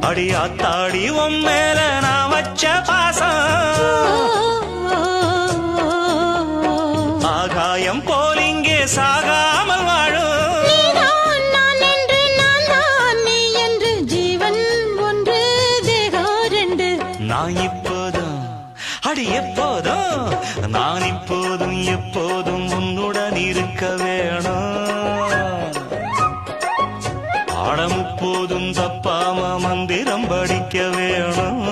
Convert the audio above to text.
அடியாத்தாடி உன் மேல நான் வச்ச பாசம் ஆகாயம் போல் இங்கே சாகாமல் வாழும் நான் இப்போதும் அடி எப்போதும் நான் இப்போதும் எப்போதும் உன்னுடன் இருக்க வேணும் பாடம் இப்போதும் தப்பாம மந்திரம் படிக்க வேணும்